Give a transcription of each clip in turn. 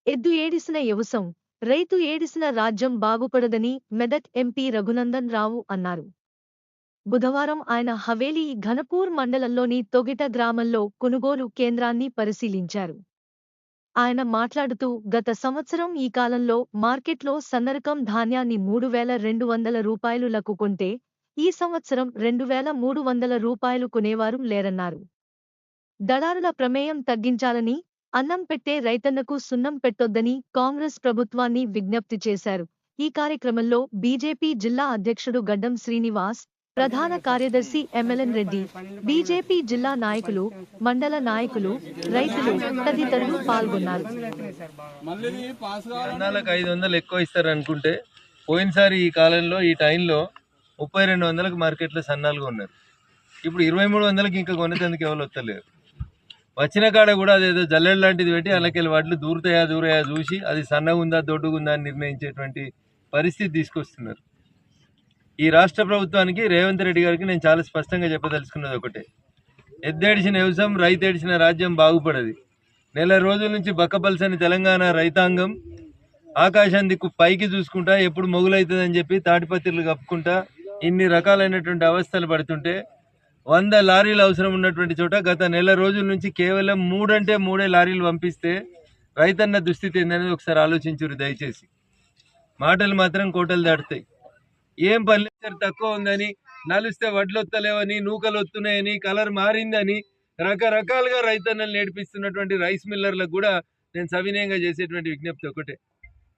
ఎద్దు ఏడిసిన యవసం, రైతు ఏడిసిన రాజ్యం బాగుపడదని మెదక్ ఎంపీ రఘునందన్ రావు అన్నారు. బుధవారం ఆయన హవేలీ ఘనపూర్ మండలంలోని తొగిట గ్రామంలో కొనుగోలు కేంద్రాన్ని పరిశీలించారు. ఆయన మాట్లాడుతూ గత సంవత్సరం ఈ కాలంలో మార్కెట్లో సన్నరకం ధాన్యాన్ని 3,200 రూపాయలులకు కొంటే ఈ సంవత్సరం 2,300 రూపాయలు కొనేవారు లేరన్నారు. దళారుల ప్రమేయం తగ్గించాలని, అన్నం పెట్టే రైతన్నకు సున్నం పెట్టొద్దని కాంగ్రెస్ ప్రభుత్వాన్ని విజ్ఞప్తి చేశారు. ఈ కార్యక్రమంలో బీజేపీ జిల్లా అధ్యక్షుడు గడ్డం శ్రీనివాస్, ప్రధాన కార్యదర్శి ఎమ్మెల్యన్ రెడ్డి, బీజేపీ జిల్లా నాయకులు, మండల నాయకులు, రైతులు తదితరులు పాల్గొన్నారు. సన్నాలకు 500 ఎక్కువ ఇస్తారు అనుకుంటే పోయినసారి ఈ కాలంలో ఈ టైంలో 3200లకు మార్కెట్లో సన్నాలుగా ఉన్నారు. ఇప్పుడు 2300కి ఇంకా కొనేందుకు ఎవరు వస్తలేరు. వచ్చిన కాడ కూడా అదేదో జల్లెడ లాంటిది పెట్టి అలాకెళ్ళి వాటిలో దూరతాయా చూసి అది సన్నగా ఉందా దొడ్డుగుందా అని నిర్ణయించేటువంటి పరిస్థితి తీసుకొస్తున్నారు. ఈ రాష్ట్ర ప్రభుత్వానికి రేవంత్ రెడ్డి గారికి నేను చాలా స్పష్టంగా చెప్పదలుచుకున్నది ఒకటే, ఎద్దేడిచిన వ్యవసాయం రైతు ఏడిచిన రాజ్యం బాగుపడది. నెల రోజుల నుంచి బక్కపల్సని తెలంగాణ రైతాంగం ఆకాశం దిక్కు పైకి చూసుకుంటా ఎప్పుడు మొగులవుతుందని చెప్పి తాటిపత్రులు కప్పుకుంటా ఇన్ని రకాలైనటువంటి అవస్థలు పడుతుంటే 100 లారీలు అవసరం ఉన్నటువంటి చోట గత నెల రోజుల నుంచి కేవలం 3 అంటే 3 లారీలు పంపిస్తే రైతన్న దుస్థితి ఏందనేది ఒకసారి ఆలోచించురు దయచేసి. మాటలు మాత్రం కోటలు దాటుతాయి. ఏం పల్లెటూరు తక్కువ ఉందని, నలిస్తే వడ్లు వత్తలేవని, నూకలు వస్తున్నాయని, కలర్ మారిందని రకరకాలుగా రైతన్నలు నేర్పిస్తున్నటువంటి రైస్ మిల్లర్లకు కూడా నేను సవినయంగా చేసేటువంటి విజ్ఞప్తి ఒకటే,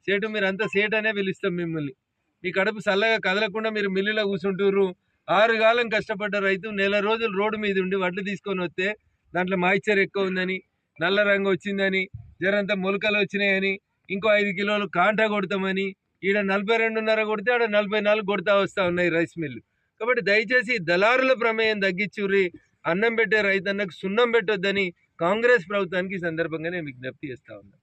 సేటు మీరు అంతా సేట్ అనే పిలుస్తాం మిమ్మల్ని. మీ కడుపు చల్లగా కదలకుండా మీరు మిల్లులో కూర్చుంటారు. 6 కాలం కష్టపడ్డ రైతు నెల రోజులు రోడ్డు మీద ఉండి వడ్లు తీసుకొని వస్తే దాంట్లో మాయిశ్చర్ ఎక్కువ ఉందని, నల్ల రంగు వచ్చిందని, జరంతా మొలకలు వచ్చినాయని, ఇంకో 5 కిలోలు కాంటా కొడతామని, ఈడ 42.5 కొడితే ఆడ 44 కొడతా వస్తూ ఉన్నాయి రైస్ మిల్లు. కాబట్టి దయచేసి దళారుల ప్రమేయం తగ్గించుర్రి, అన్నం పెట్టే రైతన్నకు సున్నం పెట్టొద్దని కాంగ్రెస్ ప్రభుత్వానికి ఈ సందర్భంగా నేను విజ్ఞప్తి చేస్తా ఉన్నా.